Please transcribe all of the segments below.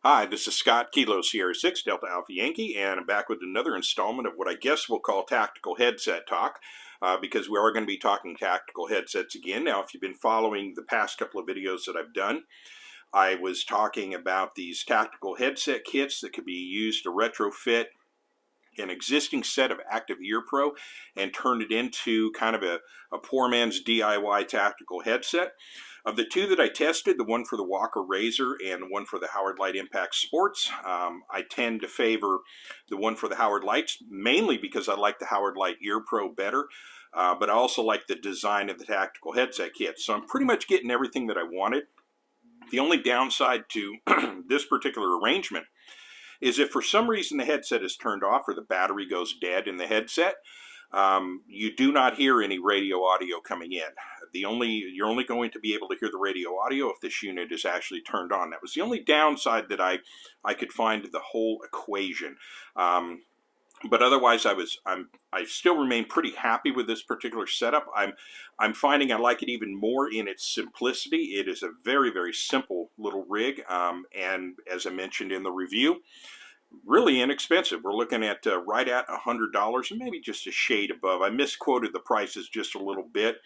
Hi, this is Scott, Kilo Sierra 6, Delta Alpha Yankee, and I'm back with another installment of what I guess we'll call tactical headset talk, because we are going to be talking tactical headsets again. Now, if you've been following the past couple of videos that I've done, I was talking about these tactical headset kits that could be used to retrofit an existing set of Active Ear Pro and turn it into kind of a poor man's DIY tactical headset. Of the two that I tested, the one for the Walker Razor and the one for the Howard Light Impact Sports, I tend to favor the one for the Howard Lights, mainly because I like the Howard Light Ear Pro better, but I also like the design of the tactical headset kit. So I'm pretty much getting everything that I wanted. The only downside to this particular arrangement is if for some reason the headset is turned off or the battery goes dead in the headset, you do not hear any radio audio coming in. You're only going to be able to hear the radio audio if this unit is actually turned on. That was the only downside that I could find to the whole equation. But otherwise, I still remain pretty happy with this particular setup. I'm finding I like it even more in its simplicity. It is a very, very simple little rig, and as I mentioned in the review, really inexpensive. We're looking at right at $100 and maybe just a shade above. I misquoted the prices just a little bit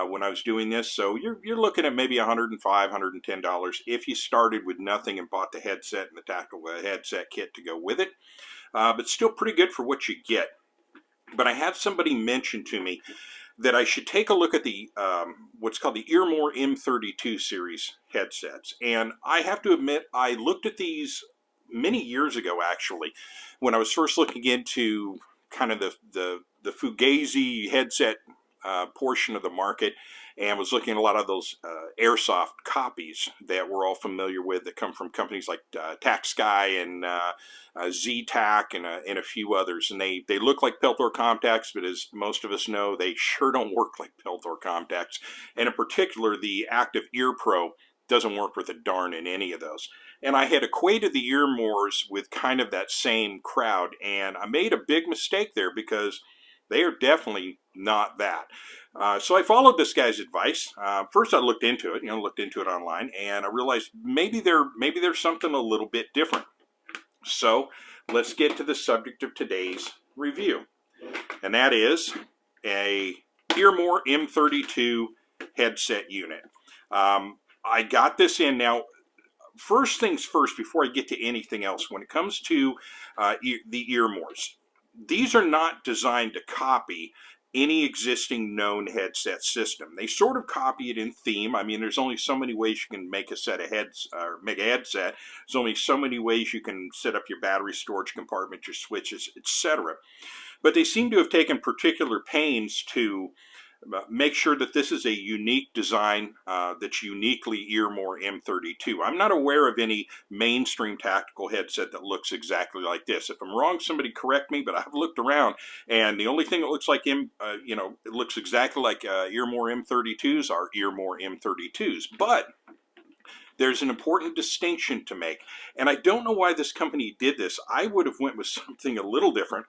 when I was doing this, so you're looking at maybe $105, $110 if you started with nothing and bought the headset and the tactical headset kit to go with it. But still pretty good for what you get. But I had somebody mention to me that I should take a look at the what's called the EARMOR M32 series headsets. And I have to admit, I looked at these many years ago, actually, when I was first looking into kind of the Fugazi headset portion of the market, and was looking at a lot of those airsoft copies that we're all familiar with that come from companies like TacSky and Z-Tac and a few others. And they look like Peltor contacts, but as most of us know, they sure don't work like Peltor contacts. And in particular, the Active Ear Pro doesn't work with a darn in any of those. And I had equated the EARMORs with kind of that same crowd, and I made a big mistake there because they are definitely not that. So I followed this guy's advice. First I looked into it, looked into it online, and I realized maybe there's something a little bit different. So let's get to the subject of today's review, and that is a EARMOR M32 headset unit. I got this in. Now, first things first, before I get to anything else, when it comes to the EARMORs, these are not designed to copy any existing known headset system. They sort of copy it in theme. I mean, there's only so many ways you can make a set of make a headset. There's only so many ways you can set up your battery storage compartment, your switches, etc. But they seem to have taken particular pains to make sure that this is a unique design that's uniquely EARMOR M32. I'm not aware of any mainstream tactical headset that looks exactly like this. If I'm wrong, somebody correct me, but I've looked around, and the only thing that looks like it looks exactly like EARMOR M32s are EARMOR M32s. But there's an important distinction to make, and I don't know why this company did this. I would have went with something a little different.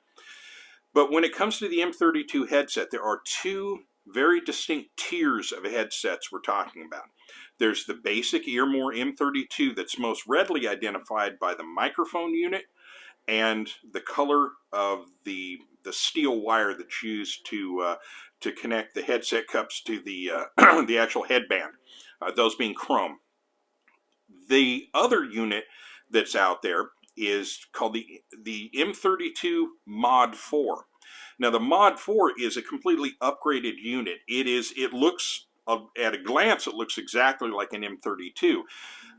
But when it comes to the M32 headset, there are two very distinct tiers of headsets we're talking about. There's the basic EARMOR M32 that's most readily identified by the microphone unit and the color of the steel wire that's used to connect the headset cups to the the actual headband, those being chrome. The other unit that's out there is called the M32 Mod 4. Now, the Mod 4 is a completely upgraded unit. It looks, at a glance, it looks exactly like an M32.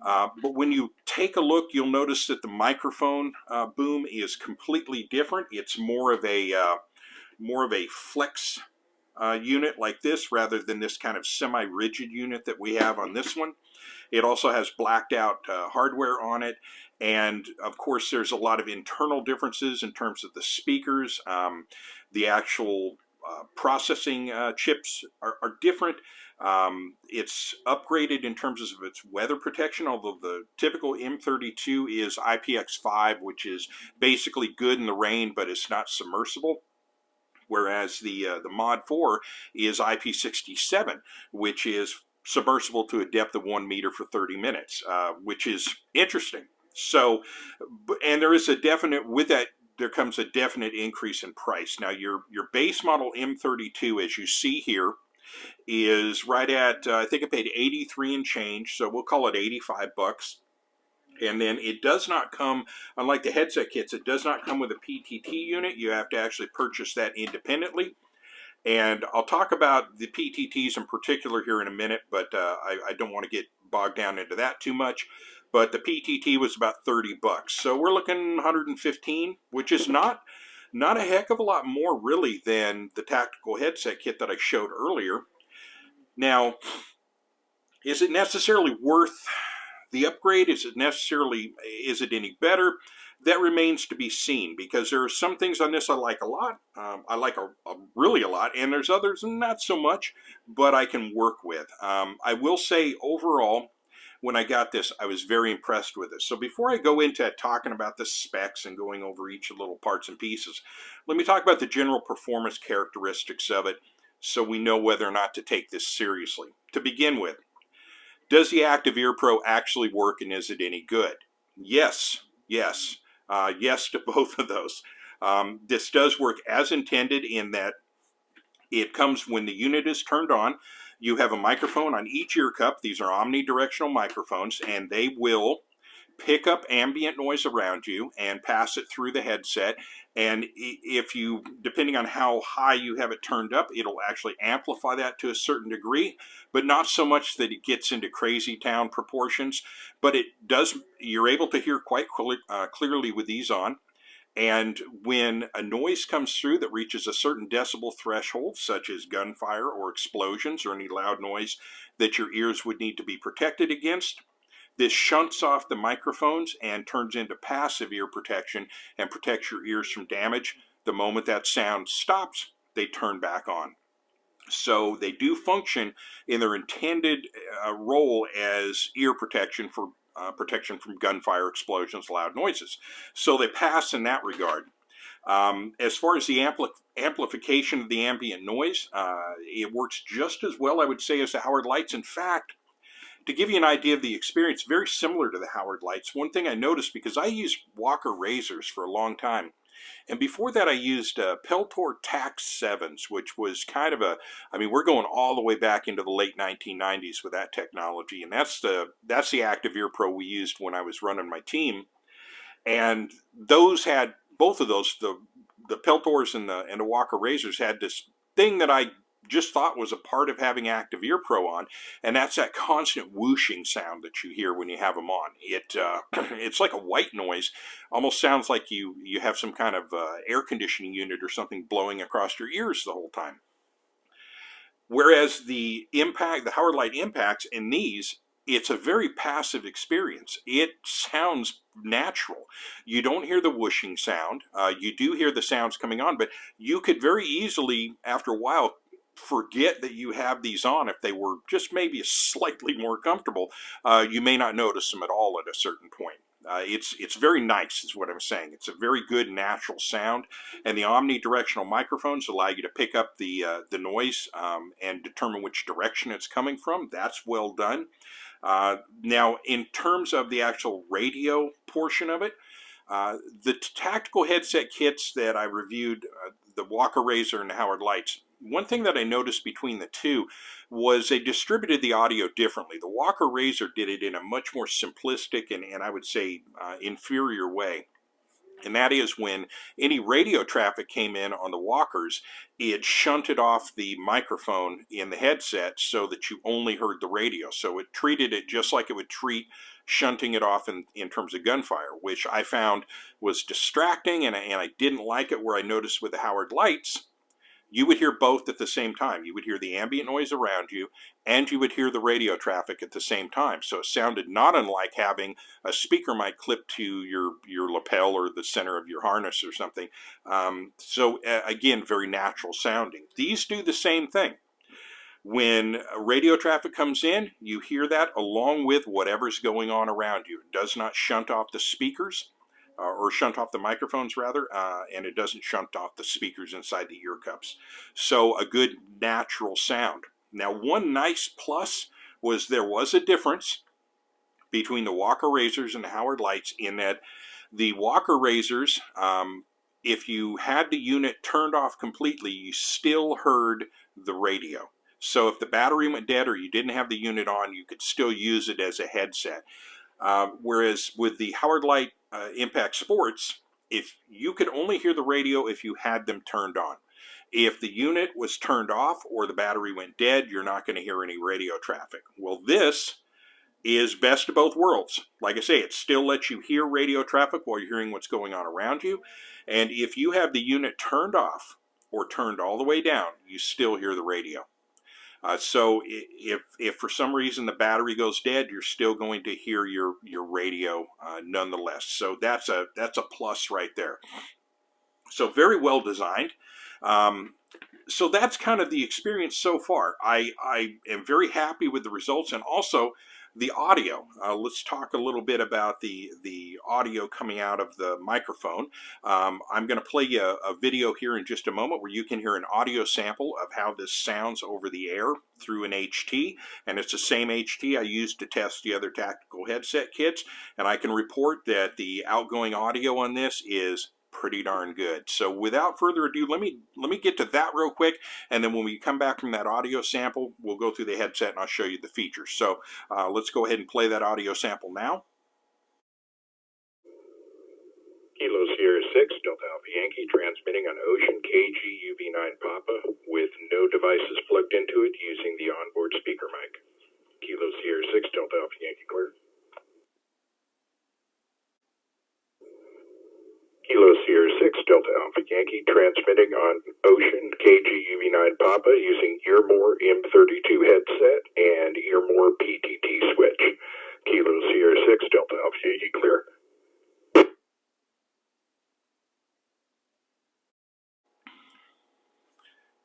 But when you take a look, you'll notice that the microphone boom is completely different. It's more of a flex unit like this, rather than this kind of semi-rigid unit that we have on this one. It also has blacked out hardware on it. And of course, there's a lot of internal differences in terms of the speakers. The actual processing chips are different. It's upgraded in terms of its weather protection, although the typical M32 is IPX5, which is basically good in the rain, but it's not submersible. Whereas the Mod 4 is IP67, which is submersible to a depth of 1 meter for 30 minutes, which is interesting. So, and there is a definite, with that, there comes a definite increase in price. Now, your base model M32, as you see here, is right at, I think I paid 83 and change, so we'll call it 85 bucks. And then it does not come, unlike the headset kits, it does not come with a PTT unit. You have to actually purchase that independently. And I'll talk about the PTTs in particular here in a minute, but I don't want to get bogged down into that too much. But the PTT was about 30 bucks. So we're looking 115, which is not a heck of a lot more really than the tactical headset kit that I showed earlier. Now, is it necessarily worth the upgrade? Is it any better? That remains to be seen, because there are some things on this I like a lot. I like really a lot, and there's others not so much, but I can work with. I will say overall, when I got this, I was very impressed with it. So before I go into talking about the specs and going over each of the little parts and pieces, let me talk about the general performance characteristics of it so we know whether or not to take this seriously. To begin with, does the Active Ear Pro actually work, and is it any good? Yes, yes, yes to both of those. This does work as intended in that it comes when the unit is turned on. You have a microphone on each ear cup. These are omnidirectional microphones, and they will pick up ambient noise around you and pass it through the headset. And if you, depending on how high you have it turned up, it'll actually amplify that to a certain degree, but not so much that it gets into crazy town proportions. But it does, you're able to hear quite clearly with these on. And when a noise comes through that reaches a certain decibel threshold, such as gunfire or explosions or any loud noise that your ears would need to be protected against, this shunts off the microphones and turns into passive ear protection and protects your ears from damage. The moment that sound stops, they turn back on. So they do function in their intended role as ear protection for protection from gunfire, explosions, loud noises. So they pass in that regard. As far as the amplification of the ambient noise, it works just as well, I would say, as the Howard Lights. In fact, to give you an idea of the experience, very similar to the Howard Lights. One thing I noticed, because I used Walker razors for a long time, and before that I used Peltor Tax 7s, which was kind of a, I mean, we're going all the way back into the late 1990s with that technology, and that's the Active Ear Pro we used when I was running my team. And those had, both of those, the Peltors and the Walker razors had this thing that I just thought was a part of having Active Ear Pro on, and that's that constant whooshing sound that you hear when you have them on. It's like a white noise, almost sounds like you have some kind of air conditioning unit or something blowing across your ears the whole time. Whereas the Howard Light Impacts in these, it's a very passive experience. It sounds natural. You don't hear the whooshing sound. You do hear the sounds coming on, but you could very easily, after a while, forget that you have these on. If they were just maybe slightly more comfortable, you may not notice them at all at a certain point. It's very nice is what I'm saying. It's a very good natural sound, and the omnidirectional microphones allow you to pick up the noise and determine which direction it's coming from. That's well done. Now, in terms of the actual radio portion of it, the tactical headset kits that I reviewed, the Walker Razor and the Howard Lights, one thing that I noticed between the two was they distributed the audio differently. The Walker Razor did it in a much more simplistic and I would say inferior way. And that is when any radio traffic came in on the Walkers, it shunted off the microphone in the headset so that you only heard the radio. So it treated it just like it would treat shunting it off in terms of gunfire, which I found was distracting, and I didn't like it. Where I noticed with the Howard Lights, you would hear both at the same time. You would hear the ambient noise around you, and you would hear the radio traffic at the same time. So it sounded not unlike having a speaker mic clipped to your lapel or the center of your harness or something. Again, very natural sounding. These do the same thing. When radio traffic comes in, you hear that along with whatever's going on around you. It does not shunt off the speakers. Or shunt off the microphones rather, and it doesn't shunt off the speakers inside the ear cups. So a good natural sound. Now, one nice plus was there was a difference between the Walker Razors and the Howard Lights, in that the Walker Razors, if you had the unit turned off completely, you still heard the radio. So if the battery went dead or you didn't have the unit on, you could still use it as a headset. Whereas with the Howard Light Impact Sports, if you could only hear the radio if you had them turned on. If the unit was turned off or the battery went dead, you're not going to hear any radio traffic. Well, this is best of both worlds. Like I say, it still lets you hear radio traffic while you're hearing what's going on around you. And if you have the unit turned off or turned all the way down, you still hear the radio. So if for some reason the battery goes dead, you're still going to hear your radio nonetheless. So that's a plus right there. So very well designed. So that's kind of the experience so far. I am very happy with the results, and also the audio. Let's talk a little bit about the audio coming out of the microphone. I'm going to play you a video here in just a moment where you can hear an audio sample of how this sounds over the air through an HT, and it's the same HT I used to test the other tactical headset kits, and I can report that the outgoing audio on this is pretty darn good. So without further ado, let me get to that real quick, and then when we come back from that audio sample, we'll go through the headset and I'll show you the features. So let's go ahead and play that audio sample now. Kilo Sierra 6, Delta Alpha Yankee, transmitting on Ocean KG UV9 Papa with no devices plugged into it using the onboard speaker mic. Kilo Sierra 6, Delta Alpha Yankee, clear. Kilo Sierra 6, Delta Alpha Yankee, transmitting on Ocean KG UV9 Papa using EARMOR M32 Headset and EARMOR PTT switch. Kilo Sierra 6, Delta Alpha Yankee, clear.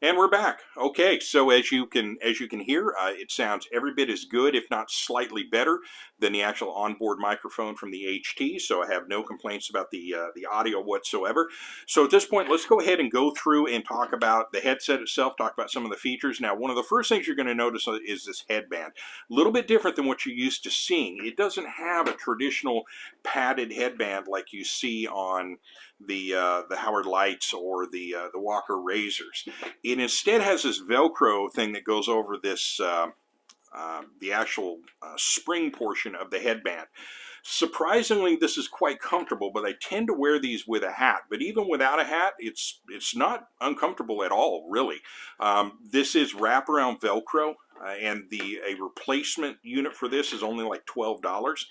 And we're back. Okay, so as you can hear, it sounds every bit as good, if not slightly better, than the actual onboard microphone from the HT. So I have no complaints about the audio whatsoever. So at this point, let's go ahead and go through and talk about the headset itself. Talk about some of the features. Now, one of the first things you're going to notice is this headband. A little bit different than what you're used to seeing. It doesn't have a traditional padded headband like you see on the Howard Lights or the Walker Razors. It instead has this Velcro thing that goes over this the actual spring portion of the headband. Surprisingly, this is quite comfortable, but I tend to wear these with a hat. But even without a hat, it's not uncomfortable at all, really. This is wraparound Velcro, and a replacement unit for this is only like $12.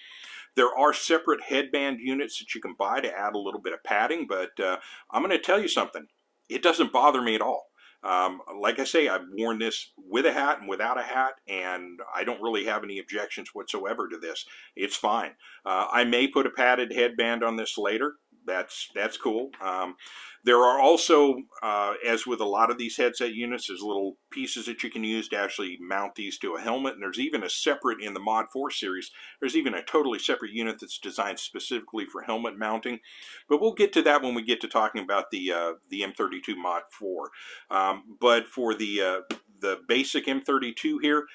There are separate headband units that you can buy to add a little bit of padding, but I'm going to tell you something. It doesn't bother me at all. Like I say, I've worn this with a hat and without a hat, and I don't really have any objections whatsoever to this. It's fine. I may put a padded headband on this later. That's cool. There are also, as with a lot of these headset units, there's little pieces that you can use to actually mount these to a helmet, and there's even a separate, in the Mod 4 series, there's even a totally separate unit that's designed specifically for helmet mounting. But we'll get to that when we get to talking about the M32 Mod 4. But for the basic M32 here,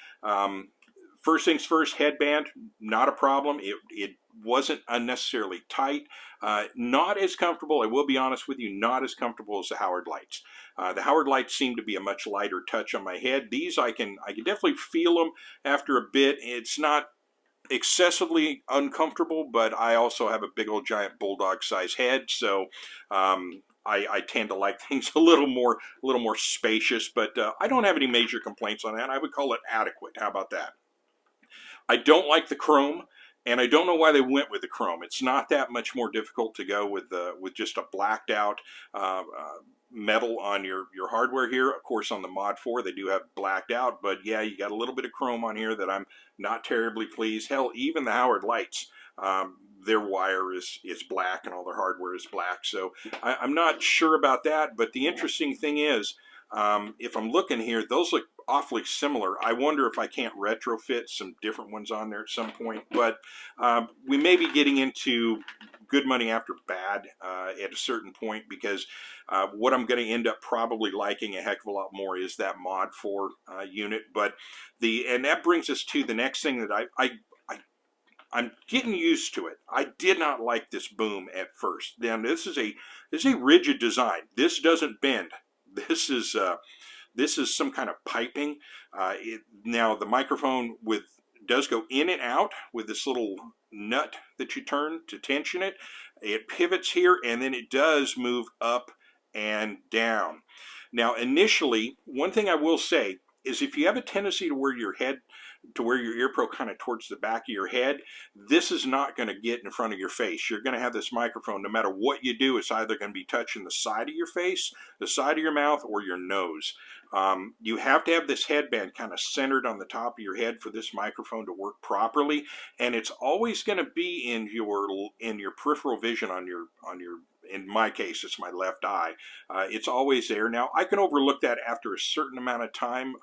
first things first, headband, not a problem. It wasn't unnecessarily tight. Not as comfortable, I will be honest with you, not as comfortable as the Howard Lights. The Howard Lights seem to be a much lighter touch on my head. These, I can definitely feel them after a bit. It's not excessively uncomfortable, but I also have a big old giant bulldog size head, so I tend to like things a little more spacious, but I don't have any major complaints on that. I would call it adequate. How about that? I don't like the chrome, and I don't know why they went with the chrome. It's not that much more difficult to go with just a blacked out metal on your hardware here. Of course, on the Mod 4 they do have blacked out, but yeah, you got a little bit of chrome on here that I'm not terribly pleased. Hell, even the Howard Lights, their wire is black and all their hardware is black, so I'm not sure about that. But the interesting thing is, if I'm looking here, those look awfully similar. I wonder if I can't retrofit some different ones on there at some point, but we may be getting into good money after bad at a certain point, because what I'm going to end up probably liking a heck of a lot more is that Mod 4 unit. But and that brings us to the next thing that I'm getting used to it. I did not like this boom at first. Now this is a rigid design. This doesn't bend. This is some kind of piping. Now the microphone does go in and out with this little nut that you turn to tension it. It pivots here, and then it does move up and down. Now initially, one thing I will say is if you have a tendency to wear your ear pro kind of towards the back of your head, this is not going to get in front of your face. You're going to have this microphone, no matter what you do, it's either going to be touching the side of your face, the side of your mouth, or your nose. You have to have this headband kind of centered on the top of your head for this microphone to work properly, and it's always going to be in your peripheral vision on your in my case, it's my left eye. It's always there. Now, I can overlook that after a certain amount of time.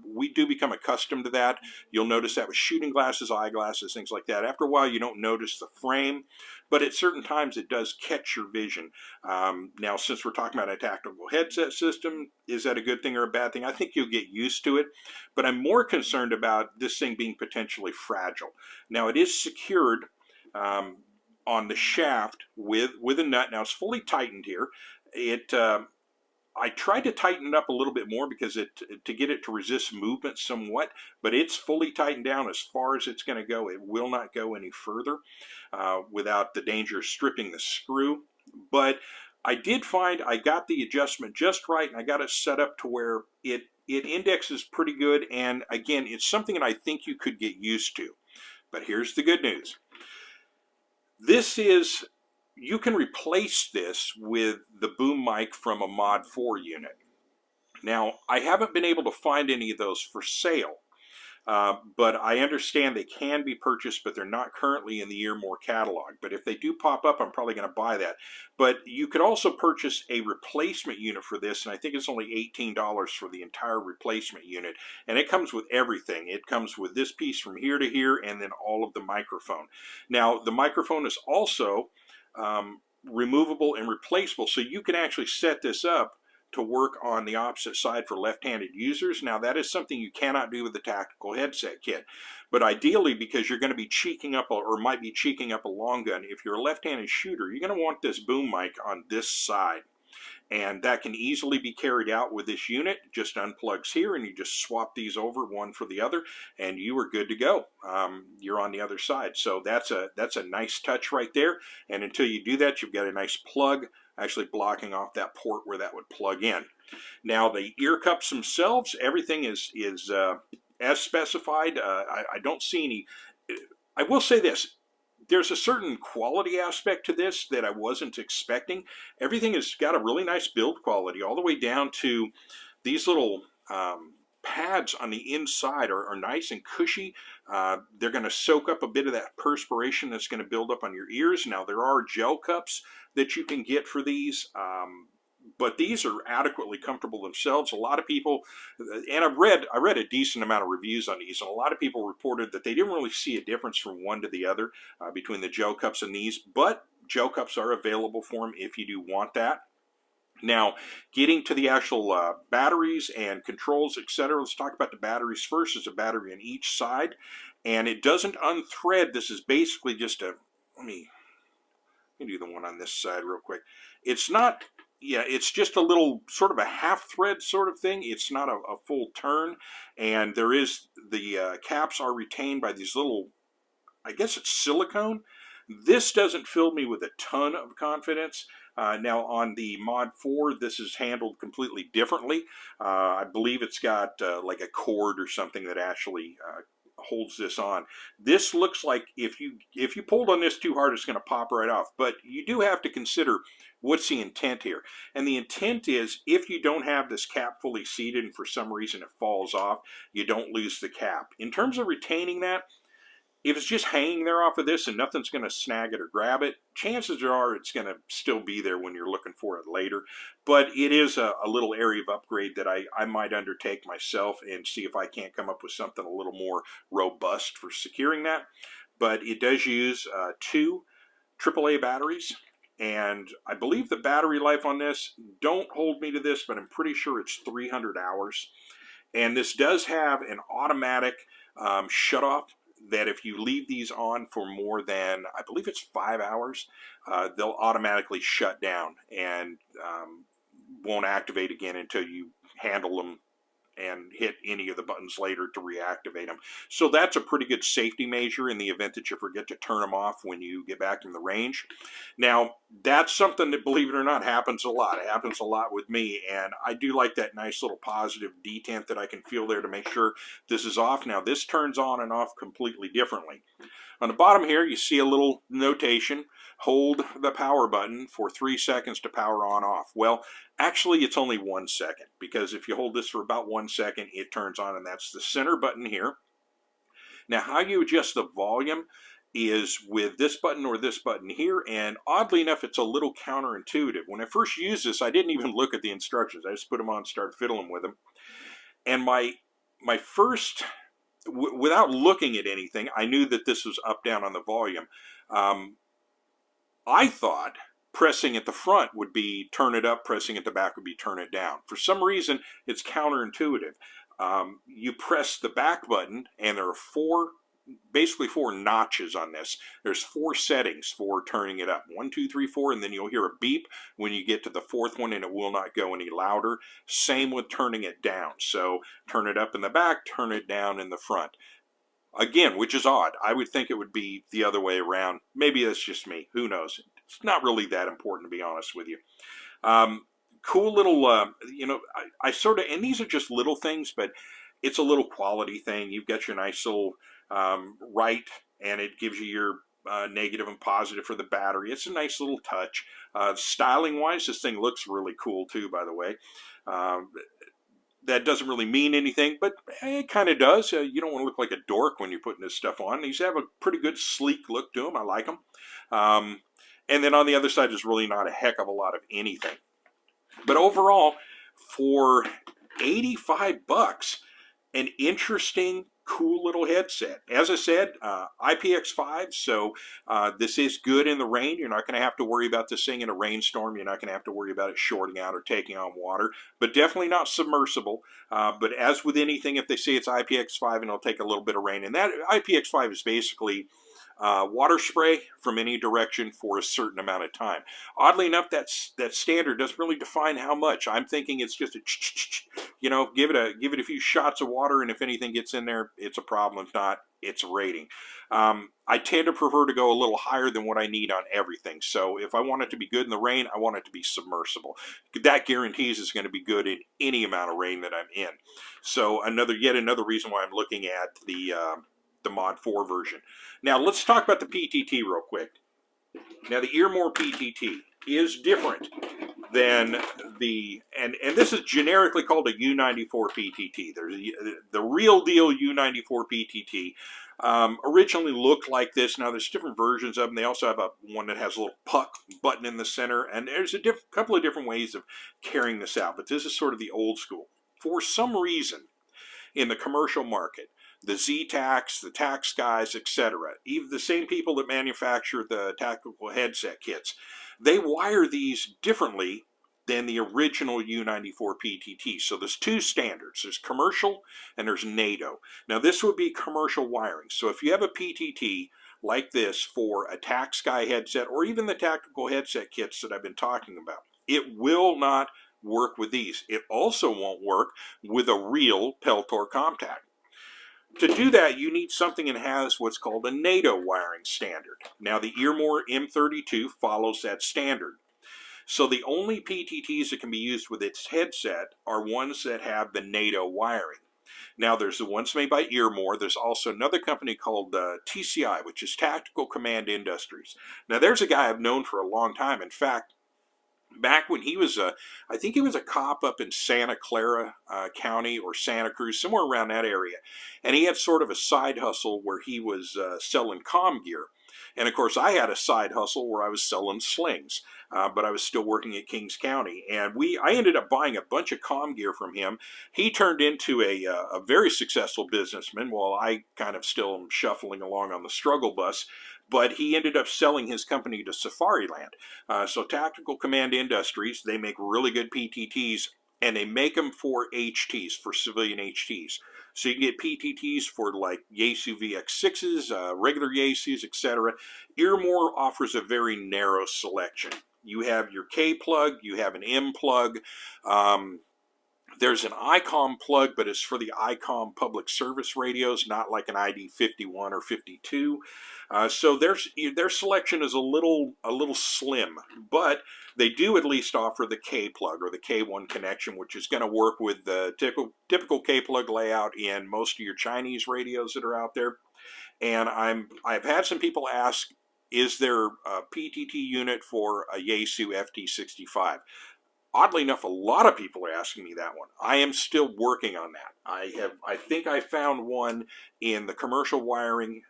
We do become accustomed to that. You'll notice that with shooting glasses, eyeglasses, things like that. After a while, you don't notice the frame, but at certain times, it does catch your vision. Now, since we're talking about a tactical headset system, is that a good thing or a bad thing? I think you'll get used to it, but I'm more concerned about this thing being potentially fragile. Now, it is secured on the shaft with a nut. Now it's fully tightened here. I tried to tighten it up a little bit more because to get it to resist movement somewhat, but it's fully tightened down as far as it's going to go. It will not go any further without the danger of stripping the screw. But I did find I got the adjustment just right, and I got it set up to where it indexes pretty good. And again, it's something that I think you could get used to. But here's the good news. You can replace this with the boom mic from a Mod 4 unit. Now, I haven't been able to find any of those for sale, but I understand they can be purchased, but they're not currently in the EARMOR catalog. But if they do pop up, I'm probably going to buy that. But you could also purchase a replacement unit for this, and I think it's only $18 for the entire replacement unit. And it comes with everything. It comes with this piece from here to here, and then all of the microphone. Now, the microphone is also removable and replaceable, so you can actually set this up to work on the opposite side for left-handed users. Now that is something you cannot do with the tactical headset kit, but ideally, because you're going to be cheeking up or might be cheeking up a long gun, if you're a left-handed shooter, you're going to want this boom mic on this side, and that can easily be carried out with this unit. It just unplugs here, and you just swap these over one for the other, and you are good to go. You're on the other side, so that's a nice touch right there. And until you do that, you've got a nice plug actually blocking off that port where that would plug in. Now the ear cups themselves, everything is as specified. I don't see any. I will say this. There's a certain quality aspect to this that I wasn't expecting. Everything has got a really nice build quality, all the way down to these little pads on the inside are nice and cushy. They're going to soak up a bit of that perspiration that's going to build up on your ears. Now there are gel cups that you can get for these, but these are adequately comfortable themselves. A lot of people, and I read a decent amount of reviews on these, and a lot of people reported that they didn't really see a difference from one to the other between the gel cups and these, but gel cups are available for them if you do want that. Now, getting to the actual batteries and controls, etc., let's talk about the batteries first. There's a battery on each side, and it doesn't unthread. This is basically just let me do the one on this side real quick. It's not, yeah, it's just a little sort of a half thread sort of thing. It's not a full turn, and there is, the caps are retained by these little, I guess it's silicone. This doesn't fill me with a ton of confidence. Now on the Mod 4, this is handled completely differently. I believe it's got like a cord or something that actually holds this on. This looks like if you pulled on this too hard, it's going to pop right off. But you do have to consider what's the intent here. And the intent is, if you don't have this cap fully seated and for some reason it falls off, you don't lose the cap. In terms of retaining that, if it's just hanging there off of this and nothing's going to snag it or grab it, chances are it's going to still be there when you're looking for it later. But it is a little area of upgrade that I might undertake myself and see if I can't come up with something a little more robust for securing that. But it does use 2 AAA batteries, and I believe the battery life on this, don't hold me to this, but I'm pretty sure it's 300 hours. And this does have an automatic shut-off that if you leave these on for more than, I believe it's 5 hours, they'll automatically shut down and won't activate again until you handle them and hit any of the buttons later to reactivate them. So that's a pretty good safety measure in the event that you forget to turn them off when you get back in the range. Now, that's something that, believe it or not, happens a lot. It happens a lot with me, and I do like that nice little positive detent that I can feel there to make sure this is off. Now, this turns on and off completely differently. On the bottom here, you see a little notation, hold the power button for 3 seconds to power on off. Well, actually it's only 1 second, because if you hold this for about 1 second, it turns on, and that's the center button here. Now, how you adjust the volume is with this button or this button here, and oddly enough, it's a little counterintuitive. When I first used this, I didn't even look at the instructions. I just put them on and started fiddling with them. And my first, without looking at anything, I knew that this was up, down on the volume. I thought pressing at the front would be turn it up, pressing at the back would be turn it down. For some reason, it's counterintuitive. You press the back button, and there are basically four notches on this. There's 4 settings for turning it up. 1, 2, 3, 4, and then you'll hear a beep when you get to the 4th one, and it will not go any louder. Same with turning it down. So turn it up in the back, turn it down in the front. Again, which is odd. I would think it would be the other way around. Maybe that's just me. Who knows? It's not really that important, to be honest with you. Cool little, you know, I sort of, and these are just little things, but it's a little quality thing. You've got your nice little right, and it gives you your negative and positive for the battery. It's a nice little touch. Styling-wise, this thing looks really cool too, by the way. That doesn't really mean anything, but it kind of does. You don't want to look like a dork when you're putting this stuff on. These have a pretty good sleek look to them. I like them. And then on the other side, there's really not a heck of a lot of anything. But overall, for 85 bucks, an interesting, cool little headset. As I said, IPX5, so this is good in the rain. You're not going to have to worry about this thing in a rainstorm. You're not going to have to worry about it shorting out or taking on water, but definitely not submersible. But as with anything, if they say it's IPX5 and it'll take a little bit of rain, and that IPX5 is basically water spray from any direction for a certain amount of time. Oddly enough, that standard doesn't really define how much. I'm thinking it's just a, you know, give it a few shots of water, and if anything gets in there, it's a problem. If not, it's a rating. I tend to prefer to go a little higher than what I need on everything. So if I want it to be good in the rain, I want it to be submersible. That guarantees it's going to be good in any amount of rain that I'm in. So yet another reason why I'm looking at the Mod 4 version. Now let's talk about the PTT real quick. Now the EARMOR PTT is different than and this is generically called a U94 PTT. There's the real deal U94 PTT. Originally looked like this. Now there's different versions of them. They also have one that has a little puck button in the center, and there's a couple of different ways of carrying this out, but this is sort of the old school. For some reason, in the commercial market, the Z-Tacs, the Tax guys, etc., even the same people that manufacture the tactical headset kits, they wire these differently than the original U94 PTT. So there's 2 standards. There's commercial and there's NATO. Now this would be commercial wiring. So if you have a PTT like this for a Tax guy headset, or even the tactical headset kits that I've been talking about, it will not work with these. It also won't work with a real Peltor Comtac. To do that, you need something that has what's called a NATO wiring standard. Now, the EARMOR M32 follows that standard. So the only PTTs that can be used with its headset are ones that have the NATO wiring. Now, there's the ones made by EARMOR. There's also another company called TCI, which is Tactical Command Industries. Now, there's a guy I've known for a long time. In fact, back when he was I think he was a cop up in Santa Clara County or Santa Cruz, somewhere around that area. And he had sort of a side hustle where he was selling comm gear. And of course, I had a side hustle where I was selling slings, but I was still working at Kings County. And I ended up buying a bunch of comm gear from him. He turned into a very successful businessman while I kind of still am shuffling along on the struggle bus. But he ended up selling his company to Safariland. So Tactical Command Industries, they make really good PTTs, and they make them for HTs, for civilian HTs. So you can get PTTs for like Yaesu VX6s, regular Yaesus, etc. EARMOR offers a very narrow selection. You have your K plug, you have an M plug. There's an ICOM plug, but it's for the ICOM public service radios, not like an ID 51 or 52. So their selection is a little slim, but they do at least offer the K plug or the K1 connection, which is going to work with the typical K plug layout in most of your Chinese radios that are out there. And I've had some people ask, is there a PTT unit for a Yaesu FT65? Oddly enough, a lot of people are asking me that one. I am still working on that. I think I found one in the commercial wiring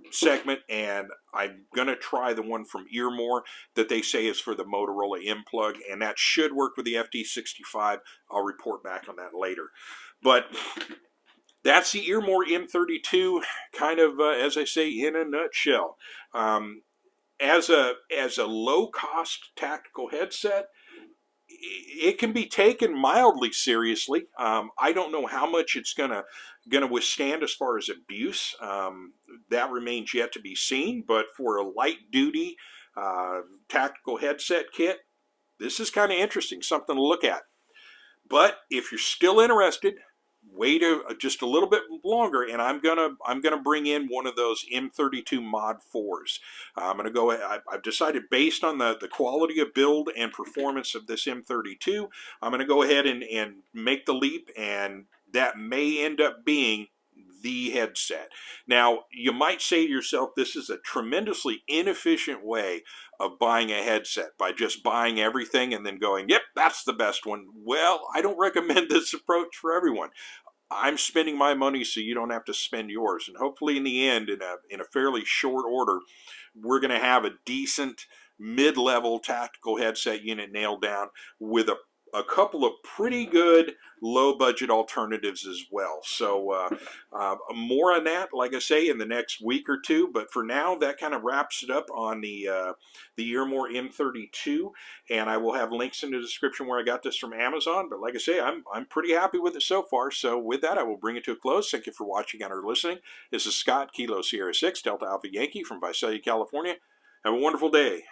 segment, and I'm going to try the one from EARMOR that they say is for the Motorola M plug, and that should work with the FT65. I'll report back on that later. But that's the EARMOR M32, kind of, as I say, in a nutshell. As a low-cost tactical headset, it can be taken mildly seriously. I don't know how much it's gonna withstand as far as abuse. That remains yet to be seen. But for a light duty tactical headset kit, this is kind of interesting, something to look at. But if you're still interested, wait just a little bit longer, and I'm gonna bring in one of those M32 Mod 4s. I'm gonna go. I've decided, based on the quality of build and performance of this M32, I'm gonna go ahead and make the leap, and that may end up being the headset. Now, you might say to yourself, this is a tremendously inefficient way of buying a headset, by just buying everything and then going, yep, that's the best one. Well, I don't recommend this approach for everyone. I'm spending my money so you don't have to spend yours. And hopefully in the end, in a fairly short order, we're going to have a decent mid-level tactical headset unit nailed down with a couple of pretty good low-budget alternatives as well. So more on that, like I say, in the next week or two. But for now, that kind of wraps it up on the EARMOR M32. And I will have links in the description where I got this from Amazon. But like I say, I'm pretty happy with it so far. So with that, I will bring it to a close. Thank you for watching and or listening. This is Scott, Kilo Sierra 6, Delta Alpha Yankee from Visalia, California. Have a wonderful day.